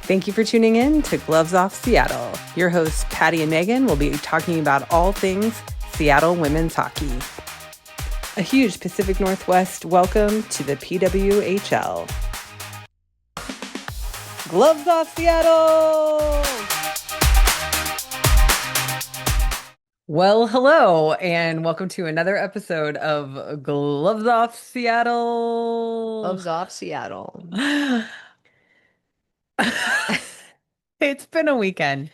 Thank you for tuning in to Gloves Off Seattle. Your hosts, Patti and Meagan, will be talking about all things Seattle women's hockey. A huge Pacific Northwest welcome to the PWHL. Gloves Off Seattle! Well, hello, and welcome to another episode of Gloves Off Seattle. Gloves Off Seattle. It's been a weekend.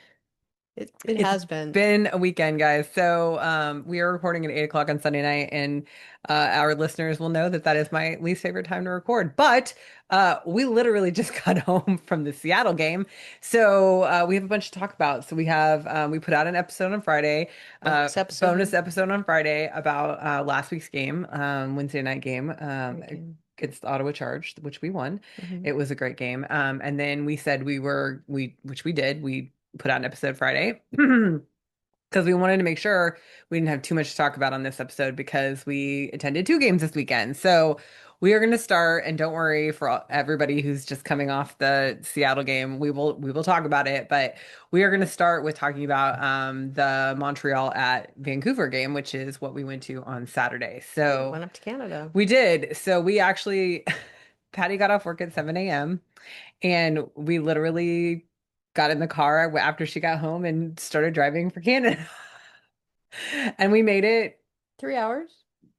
It It's has been. been a weekend, guys. So we are recording at 8 o'clock on Sunday night, and our listeners will know that that is my least favorite time to record. But we literally just got home from the Seattle game, so we have a bunch to talk about. So we put out an episode on Friday, bonus episode on Friday about last week's game, Wednesday night game. Against the Ottawa Charged, which we won. It was a great game. And then we said which we did. We put out an episode Friday because we wanted to make sure we didn't have too much to talk about on this episode because we attended two games this weekend. So we are going to start, and don't worry for everybody who's just coming off the Seattle game. We will talk about it, but we are going to start with talking about the Montreal at Vancouver game, which is what we went to on Saturday. So went up to Canada. We did. So we actually, Patty got off work at 7 a.m. and we literally got in the car after she got home and started driving for Canada. And we made it 3 hours.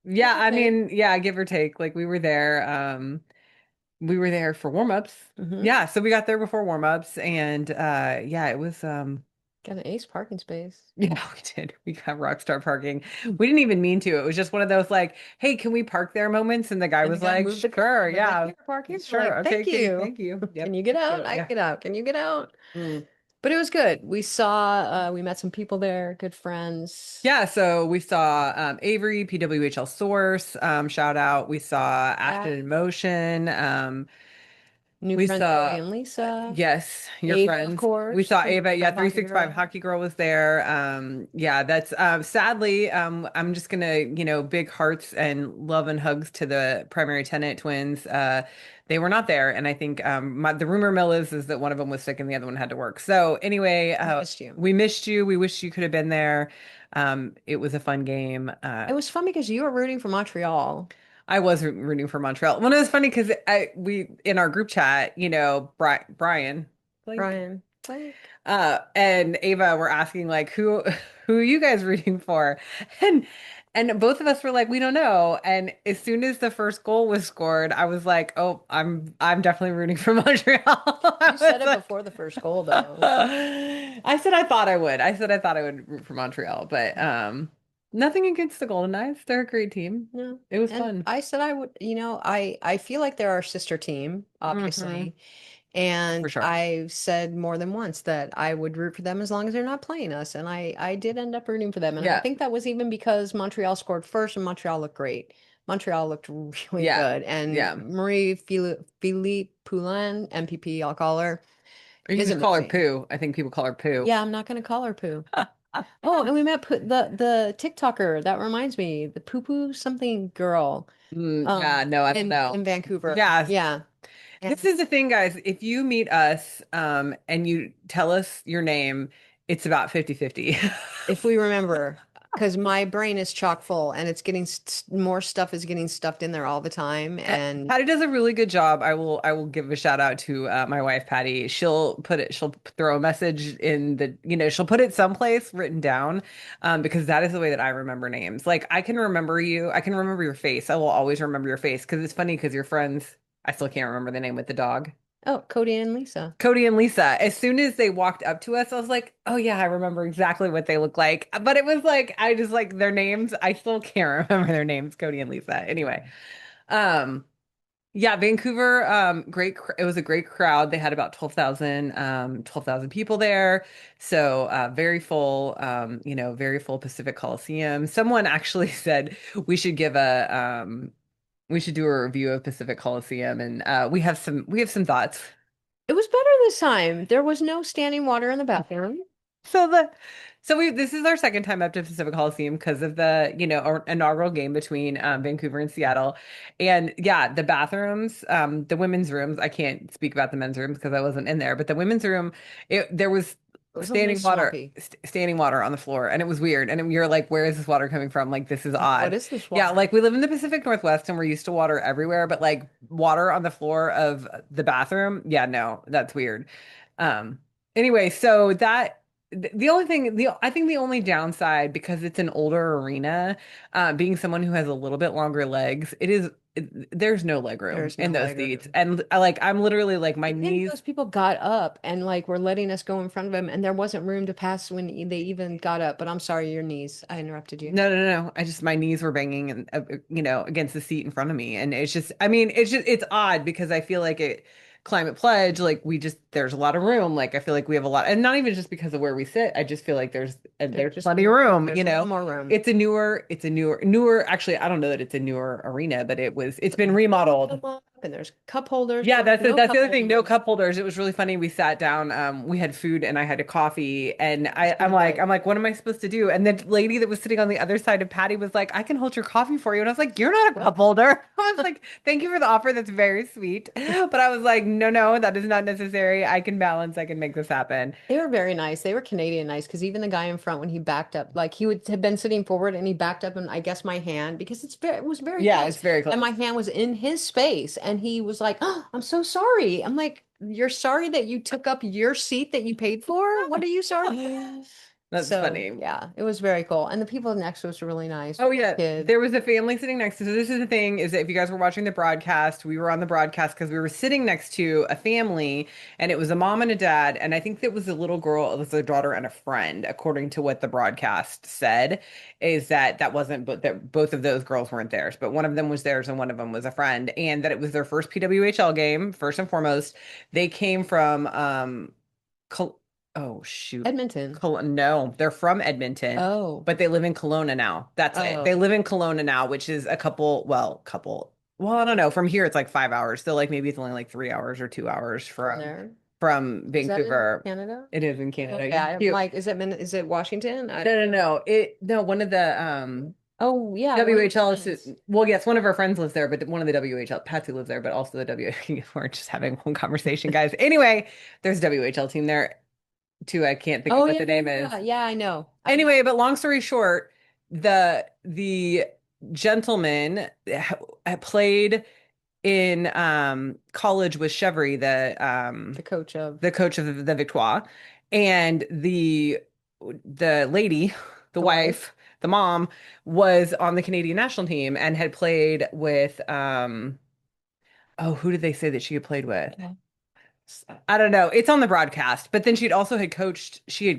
Yeah, I mean, yeah, give or take. Like we were there for warm-ups. Yeah, so we got there before warm-ups, and yeah, it was got an ace parking space. Yeah, we did. We got rockstar parking. We didn't even mean to. It was just one of those like, hey, can we park there moments? And the guy was like, sure, yeah. Parking. Sure. Like, Okay, thank you. Thank you. Yep. Can you get out? I get out. Can you get out? But it was good. We met some people there, good friends. Yeah, so we saw Avery, PWHL Source, shout out. We saw Ashton in Motion. New We friends, saw Corey and Lisa. Yes, your Ava, friends. of course. We saw Ava. Yeah, 365 Hockey Hockey Girl was there. Yeah, that's sadly, I'm just gonna, big hearts and love and hugs to the primary tenant twins. They were not there, and I think the rumor mill is that one of them was sick and the other one had to work. So anyway, we missed you. We wish you could have been there. It was a fun game. It was fun because you were rooting for Montreal. I was rooting for Montreal. Well, it was funny because we in our group chat, Brian, and Ava were asking like who are you guys rooting for, and both of us were like we don't know. And as soon as the first goal was scored, I was like, oh, I'm definitely rooting for Montreal. You said it before the first goal though. I said I thought I would. I said I thought I would root for Montreal, but nothing against the Goldeneyes. They're a great team. No, it was fun. I said I would, I feel like they're our sister team, obviously. And sure. I've said more than once that I would root for them as long as they're not playing us. And I did end up rooting for them. And I think that was even because Montreal scored first and Montreal looked great. Montreal looked really good. And Marie-Philippe Poulin, MPP, I'll call her. Or you can call her Pooh. I think people call her Pooh. Yeah, I'm not going to call her Pooh. Oh, and we met the TikToker. That reminds me, the Poo Poo something girl. Yeah, no, I don't know. In Vancouver. Yeah. This is the thing, guys. If you meet us and you tell us your name, it's about 50-50. If we remember, because my brain is chock full and it's getting more stuff is getting stuffed in there all the time. And Patty does a really good job. I will give a shout out to my wife, Patty. She'll throw a message in she'll put it someplace written down because that is the way that I remember names. Like I can remember you. I can remember your face. I will always remember your face because it's funny because your friends, I still can't remember the name with the dog. Oh, Cody and Lisa. Cody and Lisa. As soon as they walked up to us, I was like, oh yeah, I remember exactly what they look like. But it was like, I just like their names. I still can't remember their names, Cody and Lisa. Anyway. Yeah, Vancouver, it was a great crowd. They had about 12,000 people there. So very full, very full Pacific Coliseum. Someone actually said we should we should do a review of Pacific Coliseum, and we have some thoughts. It was better this time. There was no standing water in the bathroom. So the so we this is our second time up to Pacific Coliseum because of the, our inaugural game between Vancouver and Seattle. And yeah, the bathrooms, the women's rooms, I can't speak about the men's rooms because I wasn't in there, but the women's room, there was It was a little sloppy. standing water on the floor, and it was weird. And you're like, where is this water coming from? Like, this is Like, what odd. is this Yeah, water? like we live in the Pacific Northwest and we're used to water everywhere, but like water on the floor of the bathroom, yeah, no, that's weird. Um, anyway, so that the only thing, I think the only downside, because it's an older arena, being someone who has a little bit longer legs, there's no leg room There's in no those leg seats, room. and like I'm literally like my Even knees. those people got up and like were letting us go in front of them, and there wasn't room to pass when they even got up. But I'm sorry, your knees. I interrupted you. No, no, no, no. My knees were banging and against the seat in front of me, and it's just, I mean, it's odd because I feel like Climate Pledge, like there's a lot of room. Like I feel like we have a lot, and not even just because of where we sit. I just feel like There's there's just plenty of room. there's a little more room. It's a newer. Actually, I don't know that it's a newer arena, but it's But been the windows remodeled. come up and there's cup holders. Yeah, There were no that's the cup other thing. No holders. cup holders. It was really funny. We sat down, we had food and I had a coffee and It's I'm gonna like, break. what am I supposed to do? And the lady that was sitting on the other side of Patty was like, I can hold your coffee for you. And I was like, you're not a cup holder. I was like, thank you for the offer. That's very sweet. But I was like, no, no, that is not necessary. I can balance. I can make this happen. They were very nice. They were Canadian nice because even the guy in front, when he backed up, like he would have been sitting forward and he backed up and I guess my hand, because it was very Yeah, close. it's very And close. my hand was in his space and he was like, oh, I'm so sorry. I'm like, you're sorry that you took up your seat that you paid for? What are you sorry for? That's So funny. yeah, it was very cool. And the people next to us were really nice. Oh yeah, Kids. there was a family sitting next to. So this is the thing, is that if you guys were watching the broadcast, we were on the broadcast because we were sitting next to a family, and it was a mom and a dad, and I think that was a little girl, it was a daughter and a friend, according to what the broadcast said, is that wasn't, but that both of those girls weren't theirs, but one of them was theirs and one of them was a friend, and that it was their first PWHL game, first and foremost. They came from Col oh shoot. Edmonton. No, they're from Edmonton, Oh, but they live in Kelowna now. That's it. They oh, live in Kelowna now, which is well, I don't know. From here, it's like 5 hours. So like maybe it's only like 3 hours or 2 hours from there. from Is that in Vancouver. Canada? It is in Canada. Okay, I'm Cute. like, is it Washington? I No, don't no, know. no. No, one of the Oh yeah, one of my WHL friends. well, yes, one of our friends lives there, but one of the WHL, Patsy lives there, but also the we're just having one conversation, guys. Anyway, there's a WHL team there too. I can't think of Oh what yeah, the yeah, name is. yeah, yeah. I know. I know. Anyway, but long story short, the gentleman played in college with Chevry, The coach of the coach of the Victoire, and the lady, the the wife. wife, the mom was on the Canadian national team and had played with oh, who did they say that she had played with? Okay. I don't know. It's on the broadcast, but then she had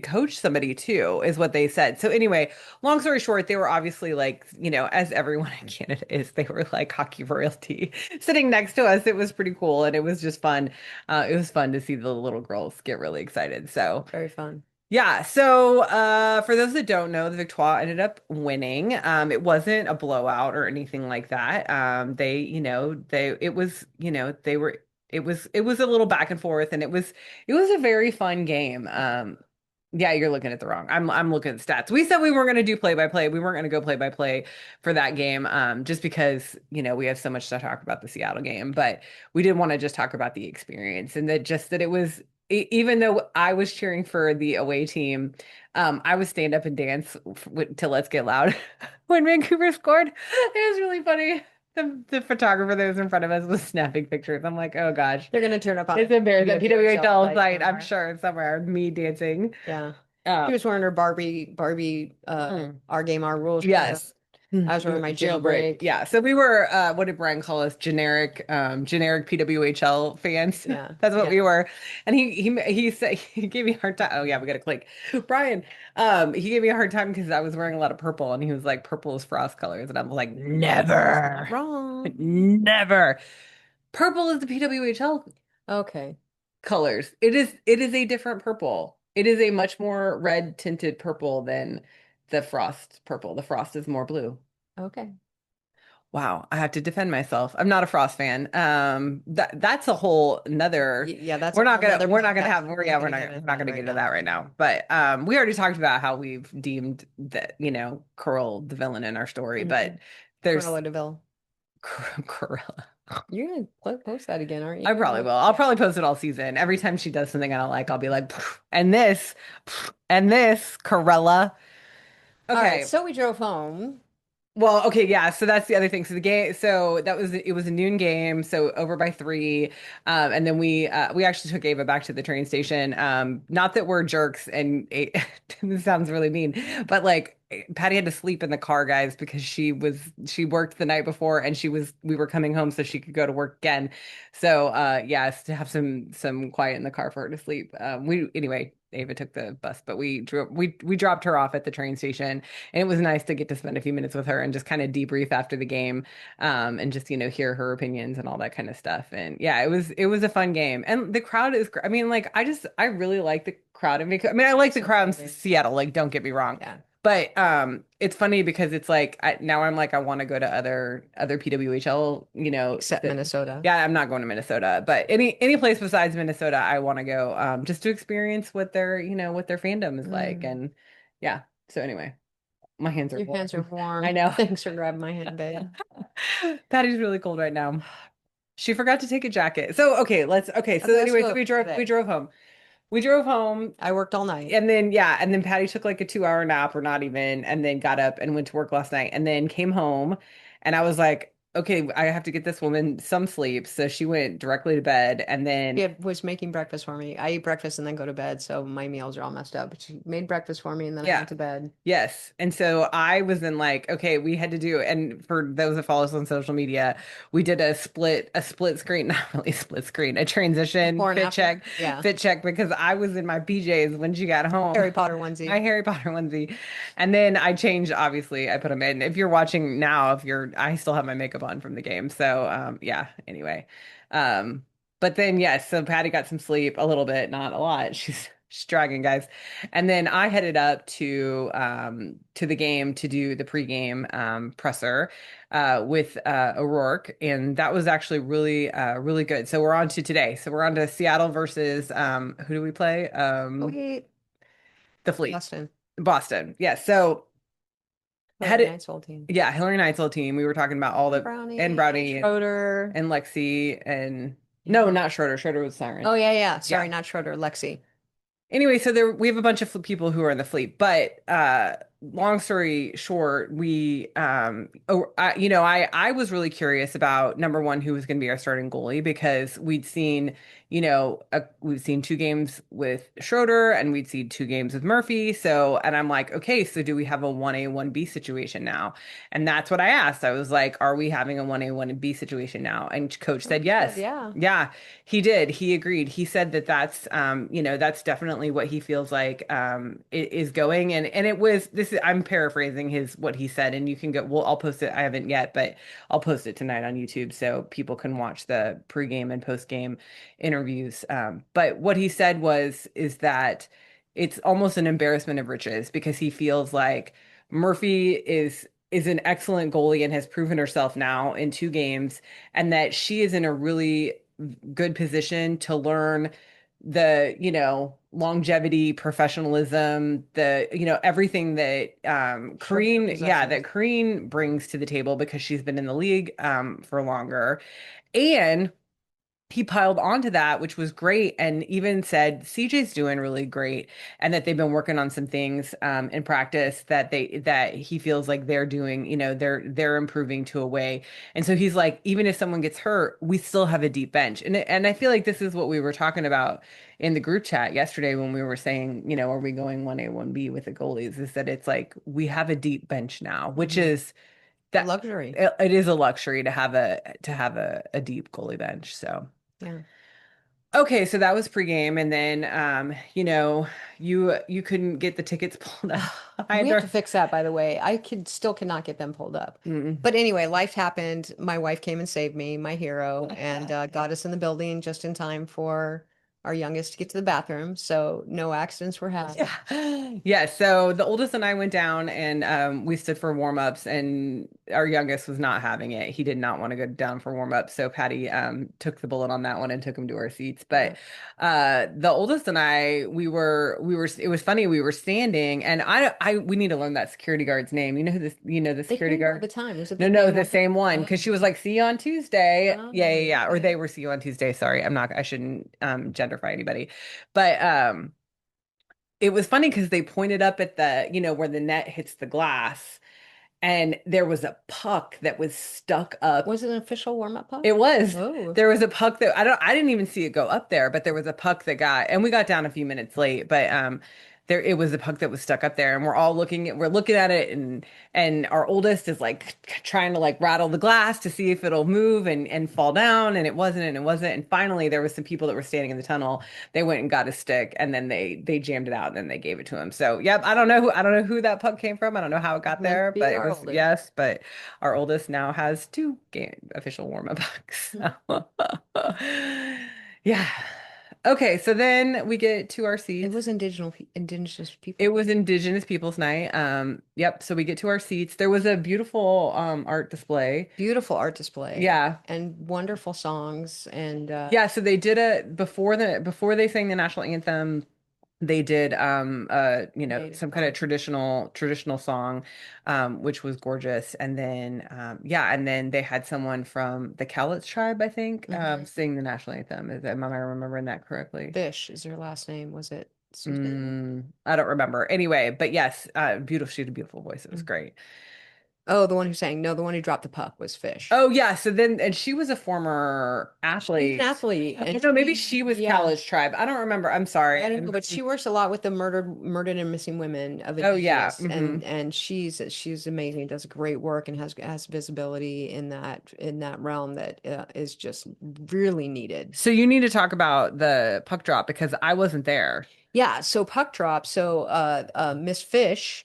coached somebody too, is what they said. So anyway, long story short, they were obviously like, as everyone in Canada is, they were like hockey royalty sitting next to us. It was pretty cool. And it was just fun. It was fun to see the little girls get really excited. So Very fun. yeah. So for those that don't know, the Victoire ended up winning. It wasn't a blowout or anything like that. It was, it was a little back and forth, and it was a very fun game. Yeah, you're looking at the wrong. I'm looking at the stats. We said we weren't going to do play by play. We weren't going to go play by play for that game, just because, we have so much to talk about the Seattle game, but we did want to just talk about the experience, and that it was, even though I was cheering for the away team, I would stand up and dance to Let's Get Loud when Vancouver scored. It was really funny. The photographer that was in front of us was snapping pictures. I'm like, oh gosh, They're gonna turn up on it's embarrassing. PWHL PWHL site site, I'm somewhere. sure, somewhere, me dancing. Yeah. Uh, She was wearing her Barbie, mm. our game, our rules shirt. Yes. I was wearing my Jailbreak. jailbreak. Yeah. So we were, what did Brian call us? Generic PWHL fans. Yeah. That's what Yeah. we were. And he said, he gave me a hard time. Oh yeah, we got to click. Brian, he gave me a hard time because I was wearing a lot of purple, and he was like, purple is frost colors. And I'm like, He's not never, wrong. never. Purple is the PWHL Okay. colors. It is a different purple. It is a much more red tinted purple than the frost purple. The frost is more blue. Okay. Wow, I have to defend myself. I'm not a Frost fan. That's a whole another. Yeah, that's a whole nother We're not gonna podcast. have We're not going to get we're into not that gonna right get into now. that right now. But we already talked about how we've deemed that, Curl the villain in our story, but there's Cruella de Vil. Cruella. You're going to post that again, aren't I you? probably will. I'll probably post it all season. Every time she does something I don't like, I'll be like, "Pff, and this, Corella." All right, Okay. so we drove home. Well, okay, yeah. So that's the other thing. So the game, so it was a noon game, so over by 3. And then we actually took Ava back to the train station. Not that we're jerks and this sounds really mean, but like Patty had to sleep in the car, guys, because she worked the night before and we were coming home so she could go to work again. So yes, to have some quiet in the car for her to sleep. We anyway, Ava took the bus, but we dropped her off at the train station, and it was nice to get to spend a few minutes with her and just kind of debrief after the game, and just, hear her opinions and all that kind of stuff. And yeah, it was a fun game. And the crowd I mean, like, I really like the crowd in Vancouver. I mean, I like the So crowd in excited. Seattle, like, don't get me wrong. Yeah. But it's funny because it's like now I'm like I want to go to other PWHL, Except Minnesota. yeah, I'm not going to Minnesota, but any place besides Minnesota, I want to go, just to experience what their fandom is like. Mm. And yeah. So anyway, my hands are Your hands are warm. I warm. know. Thanks for grabbing my hand, babe. Patty's really cold right now. She forgot to take a jacket. So okay, okay. So Okay, let's anyway, so go we today. drove home. We drove home, I worked all night. and then yeah, and then Patty took like a 2 hour nap or not even, and then got up and went to work last night, and then came home, and I was like, okay, I have to get this woman some sleep. So she went directly to bed, and then Was making breakfast for me. I eat breakfast and then go to bed, so my meals are all messed up. But she made breakfast for me and then I yeah. went to bed. Yes. And so I was then like, okay, we had to do, and for those that follow us on social media, we did a split screen, not really split screen, a transition Before and after. Yeah. fit check because I was in my PJs when she got home, Harry Potter my onesie. Harry Potter onesie. And then I changed, obviously, I put them in. If you're watching now, I still have my makeup on from the game. So, yeah, anyway. Um, but then, yes, so Patty got some sleep a little bit, not a lot. She's dragging, guys. And then I headed up to the game to do the pregame presser with O'Rourke, and that was actually really good. So we're on to today. So we're on to Seattle versus who do we play? Okay. The Fleet, Boston. Boston. Yeah. So had Hillary it, Knight's whole team. yeah, Hillary Knight's whole team. We were talking about all And the and Brownie and Brownie Schroeder. and Lexi and no, Yeah. not Schroeder. Schroeder was Siren. Oh yeah, yeah. Yeah. Sorry, not Schroeder, Lexi. Anyway, so we have a bunch of people who are in the fleet, but long story short, I was really curious about number one, who was going to be our starting goalie, because we've seen 2 games with Schroeder and we'd seen 2 games with Murphy. So, and I'm like, okay, so do we have a 1A, 1B situation now? And that's what I asked. I was like, are we having a 1A, 1B situation now? And coach said Coach said, yes. yeah. Yeah, he did. He agreed. He said that that's definitely what he feels like is going. And it was I'm paraphrasing what he said, and you can go, well, I'll post it. I haven't yet, but I'll post it tonight on YouTube so people can watch the pregame and postgame interviews. But what he said is that it's almost an embarrassment of riches because he feels like Murphy is an excellent goalie and has proven herself now in 2 games, and that she is in a really good position to learn the, longevity, professionalism, everything that Treasure possessions. Kareen brings to the table because she's been in the league for longer. And he piled onto that, which was great, and even said CJ's doing really great, and that they've been working on some things in practice that he feels like they're doing, they're improving to a way. And so he's like, even if someone gets hurt, we still have a deep bench. And I feel like this is what we were talking about in the group chat yesterday when we were saying, are we going 1A, 1B with the goalies? Is that it's like we have a deep bench now, which Hmm. is A that luxury. it is a luxury to have a deep goalie bench. So. Yeah. Okay, so that was pregame, and then you couldn't get the tickets pulled up We have to either. fix that, by the way. I could still cannot get them pulled up. Mm. But anyway, life happened. My wife came and saved me, my hero, and got us in the building just in time for our youngest to get to the bathroom. So no accidents were had. Yeah. Yeah, so the oldest and I went down and we stood for warm-ups, and our youngest was not having it. He did not want to go down for warm up. So Patty took the bullet on that one and took him to our seats. Yeah. But the oldest and I, it was funny, we were standing and we need to learn that security guard's name. The They security came all guard? the time. Was it the No, same the one? same one. Oh, Because she was like, see you on Tuesday. Yeah, yeah, yeah. Or okay. they were see you on Tuesday. Sorry. I shouldn't genderify anybody. But it was funny because they pointed up at where the net hits the glass, and there was a puck that was stuck up. Was it an official warm-up puck? It was. Oh, There was a puck that I didn't even see it go up there, but there was a puck that and we got down a few minutes late, but it was a puck that was stuck up there, and we're looking at it, and our oldest is like trying to like rattle the glass to see if it'll move and fall down, and it wasn't, and finally there was some people that were standing in the tunnel. They went and got a stick, and then they jammed it out, and then they gave it to him. So yep, I don't know who that puck came from. I don't know how it got meant to there, be but it our was, oldest. yes, but our oldest now has two official warm-up pucks. So. Yeah. Okay, so then we get to our It seats. was indigenous It people. was Indigenous Peoples Night. Yep, so we get to our seats. There was a beautiful art display. Beautiful art display Yeah. and wonderful songs and Yeah, so they did it before they sang the national anthem. They did native some kind of song. traditional song, which was gorgeous. And then and then they had someone from the Cowlitz tribe, I think, Hmm. sing the national anthem. Am I remembering that correctly? Fish is her last name. Was it Susan? I don't remember. Anyway, but yes, beautiful. She had a beautiful voice. It was Mm. great. Oh, the one who sang. No, the one who dropped the puck was Fish. Oh yeah, so then and she was a former She's an athlete. athlete, I and don't know, maybe she, she was yeah, Kala's tribe. I don't remember. I'm sorry. I don't know, but she works a lot with the murdered and missing women of Oh yeah. Indigenous, and she's amazing, does great work, and has visibility in that realm that is just really needed. So you need to talk about the puck drop because I wasn't there. Yeah, so puck drop. So Miss Fish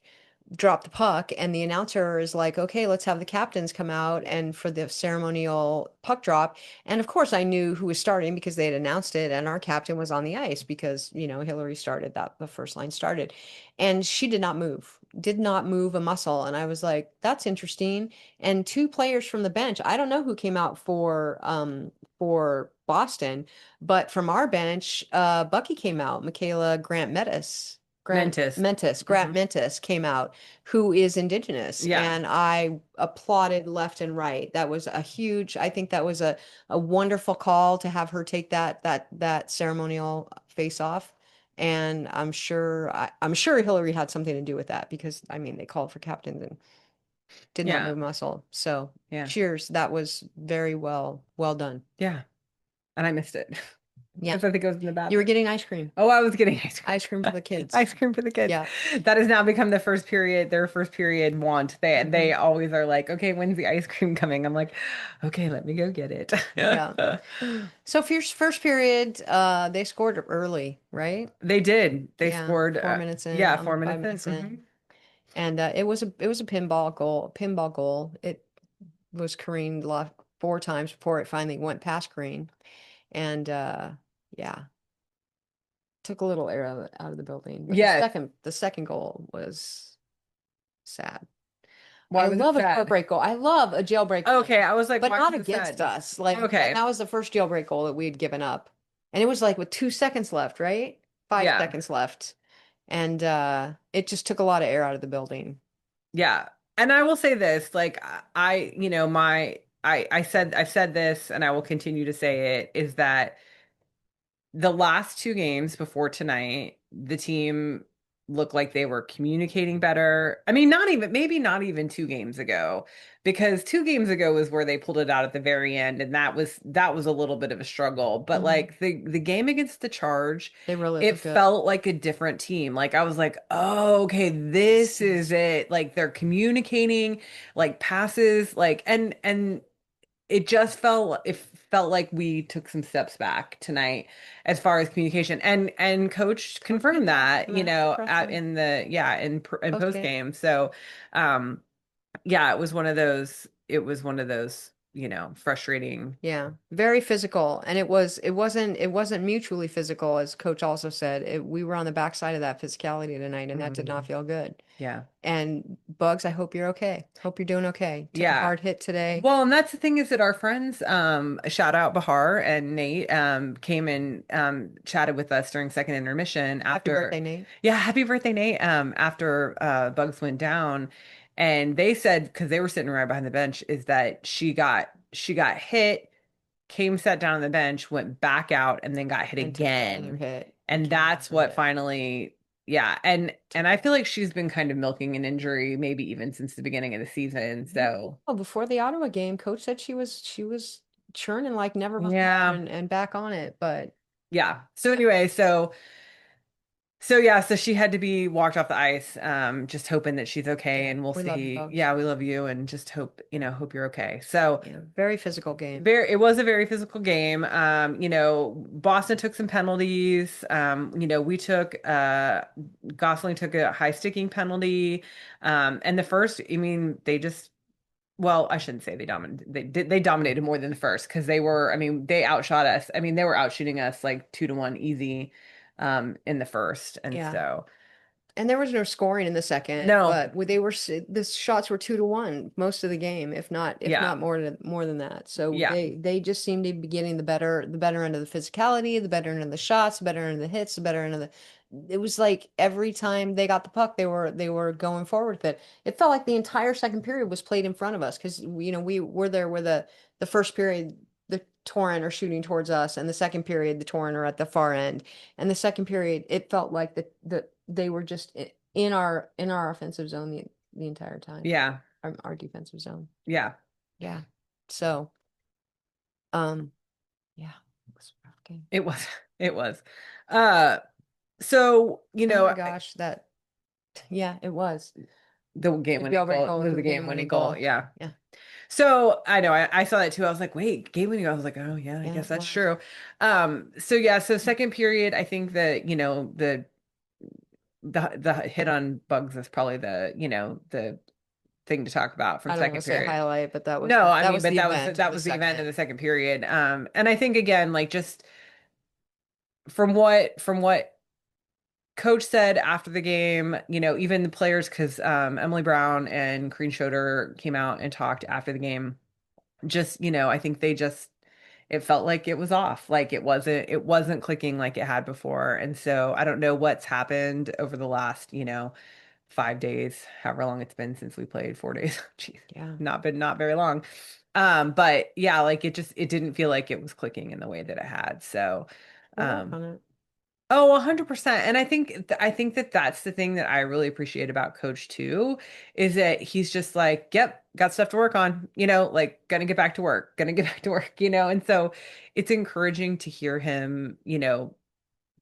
dropped the puck, and the announcer is like, "Okay, let's have the captains come out and for the ceremonial puck drop." And of course, I knew who was starting because they had announced it, and our captain was on the ice because Hillary started that the first line started, and she did not move a muscle, and I was like, "That's interesting." And two players from the bench, I don't know who came out for Boston. But from our bench, Bucky came out, Michaela Mentis. Grant Hmm. Mentis came out, who is Indigenous, Yeah. and I applauded left and right. That was I think that was a wonderful call to have her take that ceremonial face off. And I'm sure Hillary had something to do with that because I mean they called for captains and did not Yeah. move muscle. So Yeah. cheers, that was very well done. Yeah. And I missed it Yeah, because I think I was in the you were bathroom. getting ice cream. Oh, I was getting ice Ice cream for cream. the kids. Ice cream for the kids. Yeah. That has now become their first period want. They Hmm. always are like, okay, when's the ice cream coming? I'm like, okay, let me go get it. Yeah. So first period, they scored early, right? They did. They Yeah, scored 4 minutes in, yeah, 4 minutes in. 5 minutes Hmm. in, and it was a pinball goal. It was careened four times before it finally went past Green, and yeah, took a little air out of the building. But Yes. the second goal was sad. Why I was it love a court sad? break goal. I love a jailbreak goal, Okay, I was like, but why not was it against sad? us. Like Okay. that was the first jailbreak goal that we had given up. And it was like with 2 seconds left, right? Five Yeah. seconds left. And it just took a lot of air out of the building. Yeah. And I will say this, like I've said this and I will continue to say it, is that the last two games before tonight, the team looked like they were communicating better. I mean, maybe not even 2 games ago, because 2 games ago was where they pulled it out at the very end, and that was a little bit of a struggle. But Hmm. like the game against the Charge, They really it looked good. felt like a different team. Like I was like, oh, okay, this is it. Like they're communicating, like passes, like and it felt like we took some steps back tonight as far as communication, and coach Coach came confirmed back that and asked the question in the in post post game. game. So yeah, it was one of those frustrating. Yeah, very physical, and it wasn't mutually physical, as coach also said. We were on the backside of that physicality tonight, and that did not Mhm. feel good. Yeah. And Bugs, I hope you're okay. Hope you're doing okay. Took a Yeah. hard hit today. Well, and that's the thing is that our friends, shout out Bahar and Nate, came and chatted with us during second intermission Happy after, birthday, Nate. yeah, happy birthday, Nate, after Bugs went down. And they said, because they were sitting right behind the bench, is that she got hit, came, sat down on the bench, went back out, and then got hit And took the other again. hit and And came that's down what hit. finally, yeah. And Took I it. feel like she's been kind of milking an injury, maybe even since the beginning of the season. So Oh, before the Ottawa game, coach said she was churning like never before yeah. and back on it. But Yeah. So anyway, so yeah, so she had to be walked off the ice, just hoping that she's okay, yeah, and we'll we love you, see. Bugs. Yeah, we love you, and just hope you're okay. So Yeah, very physical game. it was a very physical game. Boston took some penalties. We took Gosling took a high sticking penalty. And the first, I mean, they just well, I shouldn't say they dominated. They dominated more than the first because I mean, they outshot us. I mean, they were outshooting us like 2-1 easy in the first. And Yeah. so And there was no scoring in the second, no, but the shots were 2-1 most of the game, if not yeah. more than that. So Yeah. they just seemed to be getting the better end of the physicality, the better end of the shots, the better end of the hits, the better end of the. It was like every time they got the puck, they were going forward with it. It felt like the entire second period was played in front of us because we were there where the first period the Torrent are shooting towards us, and the second period the Torrent are at the far end. And the second period, it felt like they were just in our offensive zone the entire time. Yeah. Our defensive zone. Yeah. Yeah. So, um, yeah, it was a rough game. It was. It was. Uh so, Oh my gosh, yeah, it was. the game Frisbee winning overhead goal, goal to the the game winning game-winning goal. goal. Yeah. Yeah, So I know I saw that too. I was like, wait, game winning. I was like, oh yeah, I yeah, guess it that's was. true. So yeah, so second period, I think that, the hit on Bugs is probably the thing to talk about from I don't want to second say period. highlight, but that was No, the I that mean, was but the that was event of that the was the event of second. the second period. And I think again, like just from what coach said after the game, even the players, because Emily Brown and Corrine Schroeder came out and talked after the game. Just, I think it felt like it was off. Like it wasn't clicking like it had before. And so I don't know what's happened over the last, 5 days, however long it's been since we played, 4 days. Jeez, Yeah, not very long. But yeah, like it didn't feel like it was clicking in the way that it had. So, we'll work um, on it. oh, 100%. And I think that that's the thing that I really appreciate about Coach too, is that he's just like, yep, got stuff to work on, like gonna get back to work, gonna get back to work, and so it's encouraging to hear him,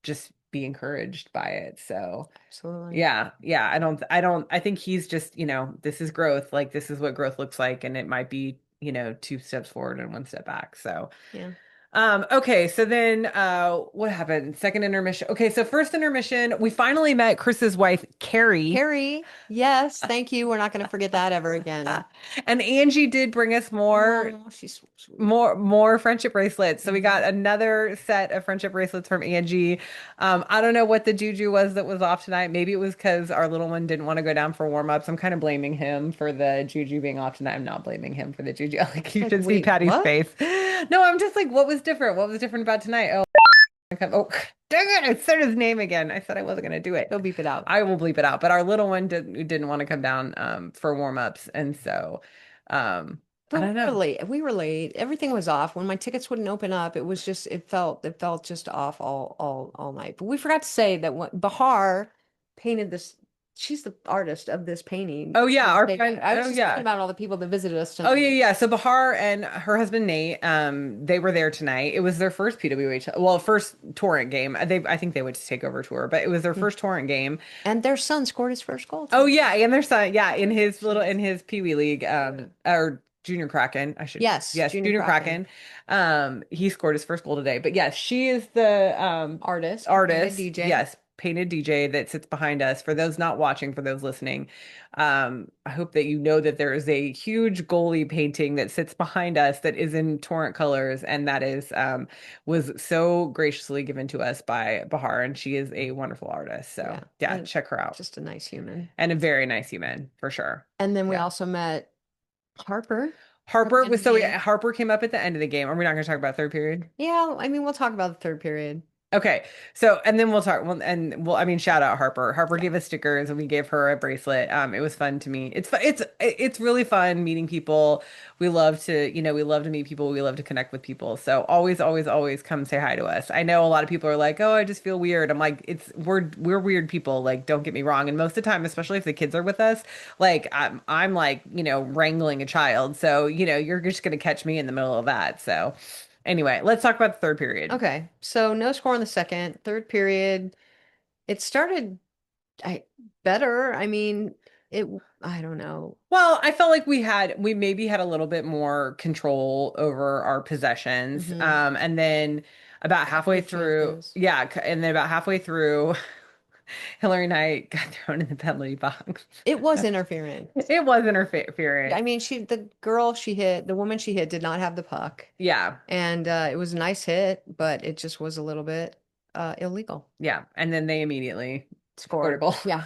just be encouraged by it. So Absolutely. yeah, yeah, I think he's just, this is growth, like this is what growth looks like, and it might be, two steps forward and one step back. So Yeah. okay, so then what happened? Second intermission. Okay, so first intermission, we finally met Chris's wife, Carrie. Carrie, yes, thank you. We're not going to forget that ever again. And Angie did bring us more Oh, she's so sweet. more friendship bracelets. So we got Mhm. another set of friendship bracelets from Angie. I don't know what the juju was that was off tonight. Maybe it was because our little one didn't want to go down for warm-ups. I'm kind of blaming him for the juju being off tonight. I'm not blaming him for the juju. Like you Like, should see wait, Patty's what? face. No, I'm just like, what was different? What was different about tonight? Oh, dang it! I said his name again. I said I wasn't gonna do it. Go beep it out. I will bleep it out. But our little one didn't want to come down for warm-ups, and so I But we don't were know. late. We were late. Everything was off. When my tickets wouldn't open up, it was just it felt just off all night. But we forgot to say that when Bahar painted this, she's the artist of this painting. Oh yeah, our I was oh just thinking yeah. about all the people that visited us Oh yeah, tonight. yeah. So Bahar and her husband Nate, they were there tonight. It was their first PWH, well, first torrent game. I think they went to take over tour, but it was their Yeah. first torrent game. And their son scored his first goal Oh tonight. yeah, and their son, yeah, in Congratulations. his Pee Wee League, or Junior Kraken, I should, Yes, yes, Junior Junior Kraken, Kraken. He scored his first goal today. But yes, she is the artist, the artist. DJ. Yes, painted DJ that sits behind us. For those not watching, for those listening, I hope that you know that there is a huge goalie painting that sits behind us that is in torrent colors, and that is was so graciously given to us by Bahar, and she is a wonderful artist. So Yeah. yeah, And check her out. just a nice human. And a very nice human for sure. And then we Yeah. also met Harper. Harper At the was so game. Harper came up at the end of the game. Are we not going to talk about third period? Yeah, I mean, we'll talk about the third period. Okay. So, and then we'll talk, well, and well, I mean, shout out Harper. Harper gave us stickers and we gave her a bracelet. It was fun to meet. It's really fun meeting people. We love to, we love to meet people. We love to connect with people. So always, always, always come say hi to us. I know a lot of people are like, oh, I just feel weird. I'm like, we're weird people. Like, don't get me wrong. And most of the time, especially if the kids are with us, like I'm like, wrangling a child. So, you're just going to catch me in the middle of that. So anyway, let's talk about the third period. Okay, so no score in the second. Third period, it started I better. I mean, it. I don't know. Well, I felt like we maybe had a little bit more control over our possessions. Hmm. And then about Couple halfway good through, chances. yeah, and then about halfway through, Hillary Knight got thrown in the penalty box. It was interference. It was interference. I mean, the girl she hit, the woman she hit, did not have the puck, Yeah, and it was a nice hit, but it just was a little bit illegal. yeah. And then they immediately scored a Scored. goal. Yeah.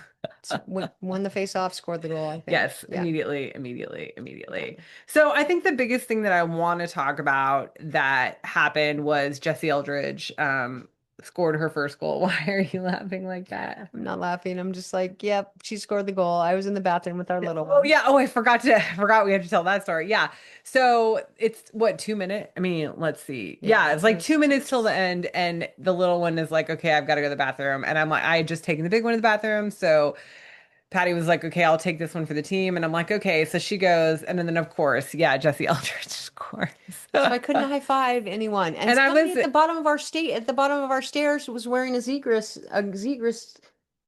Won the face-off, scored the goal, I think. Yes, Yeah. immediately. So I think the biggest thing that I want to talk about that happened was Jessie Eldridge scored her first goal. Why are you laughing like that? I'm not laughing. I'm just like, yep, she scored the goal. I was in the bathroom with our little Oh one. yeah. Oh, I forgot we had to tell that story. Yeah. So it's what, 2 minutes? I mean, let's see. Yeah, Yeah, it's it like was 2 minutes till the end, and the little one is like, okay, I've got to go to the bathroom. And I'm like, I had just taken the big one to the bathroom. So Patty was like, okay, I'll take this one for the team. And I'm like, okay. So she goes, and then of course, yeah, Jessie Eldridge scores. so I couldn't high five anyone. And And I somebody was at the bottom of our at the bottom of our stairs was wearing a Zegras,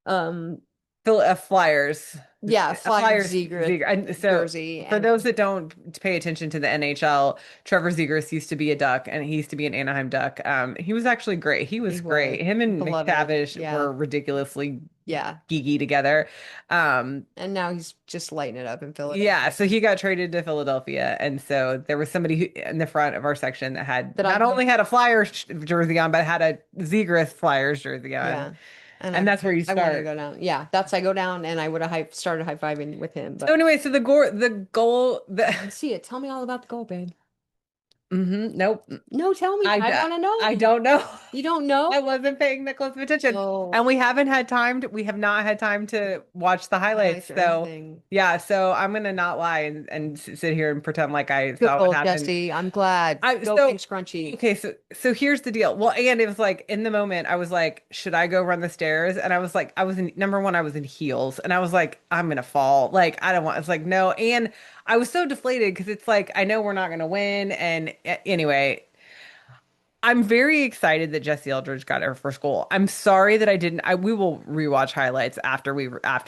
um, Flyers. yeah, Flyers Flyers Zegras Zegers. And so jersey. for And those that don't pay attention to the NHL, Trevor Zegers used to be a Duck and he used to be an Anaheim Duck. He was actually great. He was he was great. Him and beloved. McTavish Yeah. were ridiculously Yeah. geeky together. Um, And now he's just lighting it up in Philadelphia. yeah, so he got traded to Philadelphia, and so there was somebody in the front of our section that had That not only had a Flyers jersey on, but had a Zegers Flyers jersey yeah. on, And and that's where you I wanted to start. go down. Yeah, I go down and I would have started high-fiving with him, So but anyway, so the goal, I see it. Tell me all about the goal, babe. nope, No, tell me. I I d- want to know. I don't know. You don't I know? wasn't paying that close of attention. Oh, And we have not had time to watch the highlights. highlights or So anything. yeah, so I'm gonna not lie and sit here and pretend like I Good saw what goal, happened. Jesse. I'm glad. Go So Pink Scrunchy. okay, so here's the deal. Well, and it was like in the moment, I was like, should I go run the stairs? And I was like, I was in number one, I was in heels, and I was like, I'm gonna fall. Like, I don't want. It's like no, and I was so deflated because it's like I know we're not gonna win. And anyway, I'm very excited that Jessie Eldridge got her first goal. I'm sorry that I didn't. We will rewatch highlights after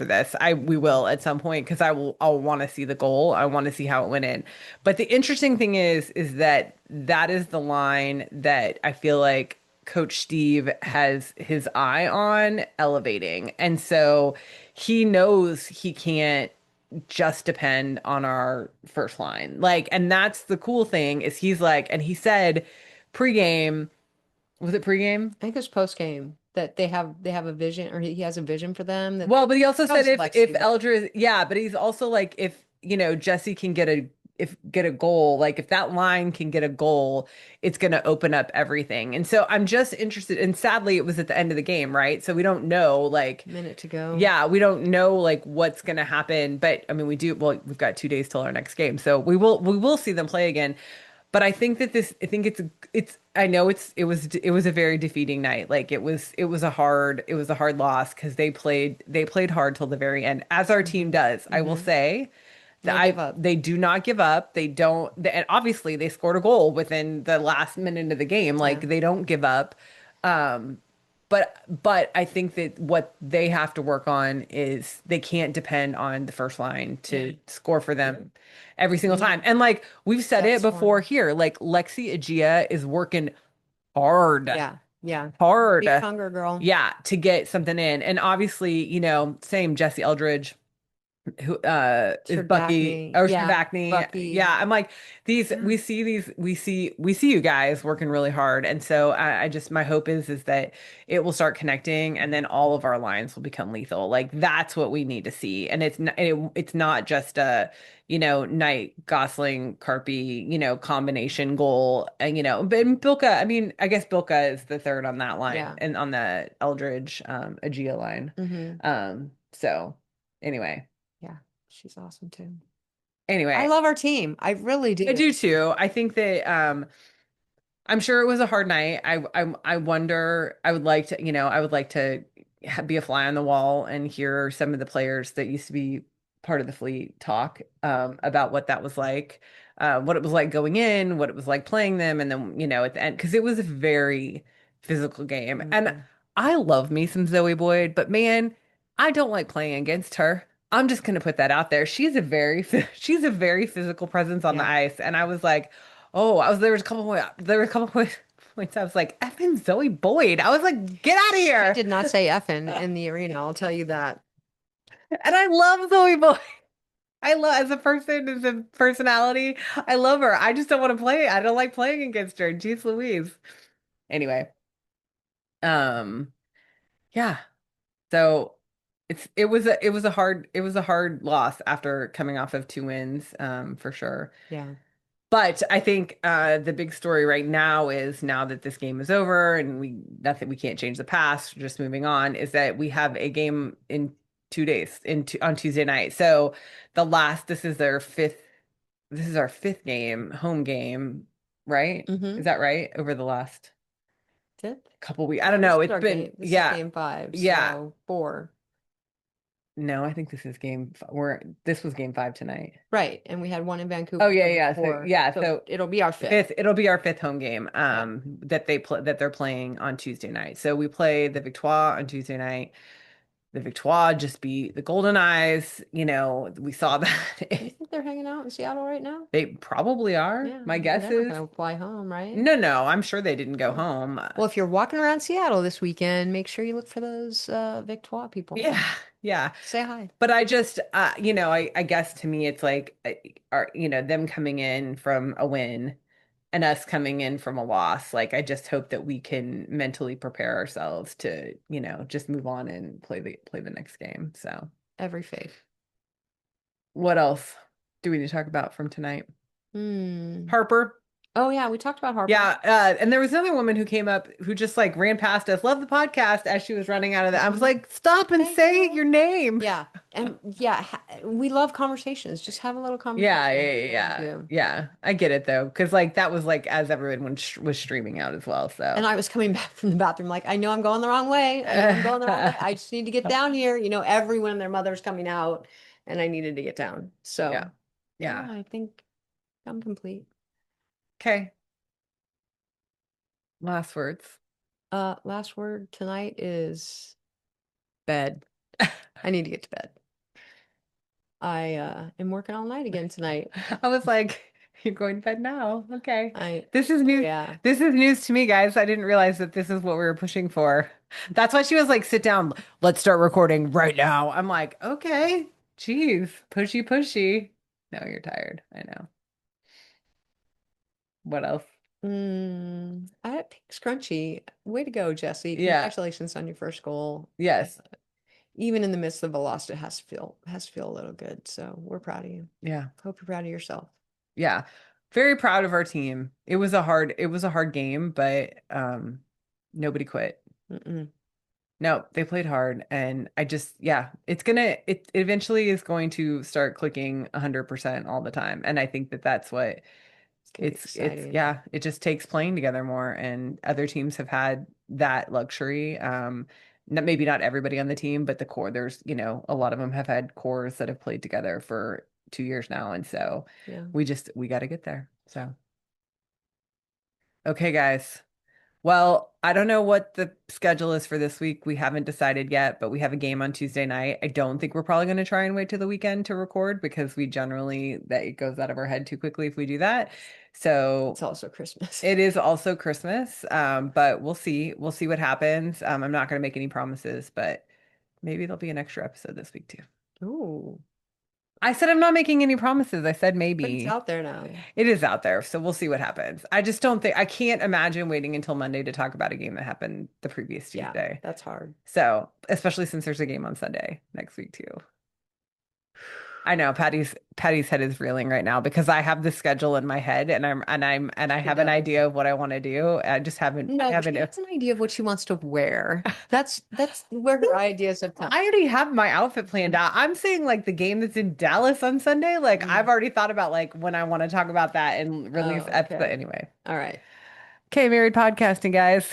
this. We will at some point because I'll want to see the goal. I want to see how it went in. But the interesting thing is that is the line that I feel like Coach Steve has his eye on elevating, and so he knows he can't just depend on our first line. Like, and that's the cool thing is he's like, and he said pregame, was it pregame? I think it was post game that they have a vision, or he has a vision for them. That Well, but he also that said was if Lexi, but Eldridge, yeah, but he's also like if Jesse can get a goal, like if that line can get a goal, it's going to open up everything. And so I'm just interested, and sadly it was at the end of the game, right? So we don't know like minute to go. yeah, we don't know like what's going to happen, but I mean well, we've got 2 days till our next game. So we will see them play again. But I think that I think I know it was a very defeating night. Like it was a hard loss because they played hard till the very end, as our team does. I will Hmm. say that Don't give up. they do not give up. They don't, and obviously they scored a goal within the last minute of the game. Yeah. Like they don't give up. Um, but I think that what they have to work on is they can't depend on the first line to score for them every single time. And like we've said it That's before one. here, like Lexi Agia is working hard. Yeah. Yeah. hard, Big hunger, girl. yeah, to get something in. And obviously, same Jesse Eldridge, who is Bucky Turdackney. or Yeah. Shavakny. Bucky. Yeah, I'm like these Yeah. we see you guys working really hard. And so I just my hope is that it will start connecting and then all of our lines will become lethal. Like that's what we need to see. And it's not just a Knight, Gosling, Carpy, combination goal. And but Bilka, I mean, I guess Bilka is the third on that line Yeah. and on the Eldridge Aegea line. Hmm. So anyway. Yeah. She's awesome too. I Anyway, love our team. I really I do. do too. I think that I'm sure it was a hard night. I wonder, I would like to be a fly on the wall and hear some of the players that used to be part of the fleet talk about what that was like, what it was like going in, what it was like playing them, and then, at the end, because it was a very physical game. And Hmm. I love me some Zoe Boyd, but man, I don't like playing against her. I'm just gonna put that out there. She's a very physical presence on the Yeah. ice, and I was like, oh, there were a couple points I was like, effing Zoe Boyd. I was like, get out of She here. did not say effing in the arena, I'll tell you that. And I love Zoe Boyd. I love as a person, as a personality. I love her. I just don't want to play. I don't like playing against her. Jeez Louise. Anyway, um, yeah. So it was a hard loss after coming off of two wins, for sure. Yeah. But I think the big story right now is now that this game is over and we can't change the past, just moving on, is that we have a game in 2 days on Tuesday night. So this is our fifth game, home game, right? Mm-hmm. Is that right? Over the last Fifth? couple weeks. I No, don't this know. is It's our been game. This is yeah, game five, yeah. so four. No, I think this is this was game 5 tonight. Right. And we had one in Oh Vancouver yeah, the week yeah. So before. yeah, So so it'll be our fifth. fifth, it'll be our fifth home game Yeah. that they're playing on Tuesday night. So we play the Victoire on Tuesday night. The Victoire just beat the Goldeneyes. We saw You that. think they're hanging out in Seattle right now? They probably are. Yeah. My guess They're not is going to fly home, right? no, no. I'm sure they didn't go Oh. home. Well, if you're walking around Seattle this weekend, make sure you look for those Victoire people. Yeah, yeah. Say hi. But I just, I guess to me, it's like, them coming in from a win and us coming in from a loss. Like, I just hope that we can mentally prepare ourselves to, just move on and play the next game. So, Every faith. what else do we need to talk about from tonight? Hmm. Harper. Oh yeah, we talked about Harper. Yeah, and there was another woman who came up who just like ran past us, loved the podcast as she was running out of that. I was Mhm. like, stop and Thank say you. your name. Yeah. And yeah, we love conversations. Just have a little Yeah, conversation. yeah, We yeah, really yeah. do. Yeah. I get it though, because like that was like as everyone was streaming out as well. So, And I was coming back from the bathroom like, I know I'm going the wrong way. I know I'm going the wrong way. I just need to get down here. Everyone and their mother's coming out and I needed to get down. yeah, So yeah, yeah. I think I'm complete. Okay. Last words. Last word tonight is bed. I need to get to bed. I am working all night again tonight. I was like, you're going to bed now. Okay. I This is news. Yeah. This is news to me, guys. I didn't realize that this is what we were pushing for. That's why she was like, sit down. Let's start recording right now. I'm like, okay. Jeez. Pushy, pushy. No, you're tired. I know. What else? Pink Scrunchy. Way to go, Jesse. Yeah. Congratulations on your first goal. Yes. Even in the midst of a loss, it has to feel a little good. So we're proud of you. Yeah. Hope you're proud of yourself. Yeah. Very proud of our team. It was a hard game, but nobody quit. Mm-mm. No, they played hard and yeah, it eventually is going to start clicking 100% all the time. And I think that that's what It's gonna be exciting. yeah, it just takes playing together more and other teams have had that luxury. Maybe not everybody on the team, but the core, there's, a lot of them have had cores that have played together for 2 years now. And so Yeah. we got to get there. So, okay, guys. Well, I don't know what the schedule is for this week. We haven't decided yet, but we have a game on Tuesday night. I don't think we're probably going to try and wait till the weekend to record because that it goes out of our head too quickly if we do that. So it's also Christmas. it is also Christmas. But we'll see. We'll see what happens. I'm not going to make any promises, but maybe there'll be an extra episode this week too. Ooh. I said I'm not making any promises. I said But it's maybe. out there now. It is out there, so we'll see what happens. I just don't think I can't imagine waiting until Monday to talk about a game that happened the previous Yeah, Tuesday. that's hard. So, especially since there's a game on Sunday next week too. I know Patty's head is reeling right now because I have the schedule in my head and I She have an does. idea of what I want to do. I No, haven't she has an idea of what she wants to wear. That's where her ideas have come. I already have my outfit planned out. I'm saying like the game that's in Dallas on Sunday, like I've already thought about like when I want to talk about that and release Oh, episode okay. anyway. All right. Okay, married podcasting guys.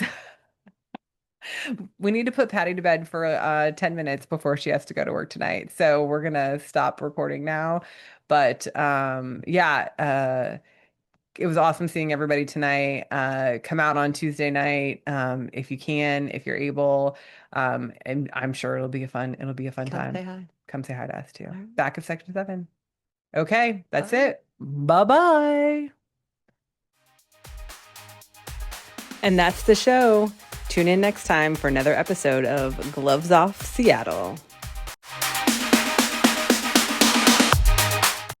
We need to put Patty to bed for 10 minutes before she has to go to work tonight. So we're gonna stop recording now. But yeah, it was awesome seeing everybody tonight. Come out on Tuesday night if you can, if you're able. And I'm sure it'll be a fun Come time. say hi. Come say hi to us too. All right. Back of section 7. Okay, that's Bye. it. Bye-bye. And that's the show. Tune in next time for another episode of Gloves Off Seattle.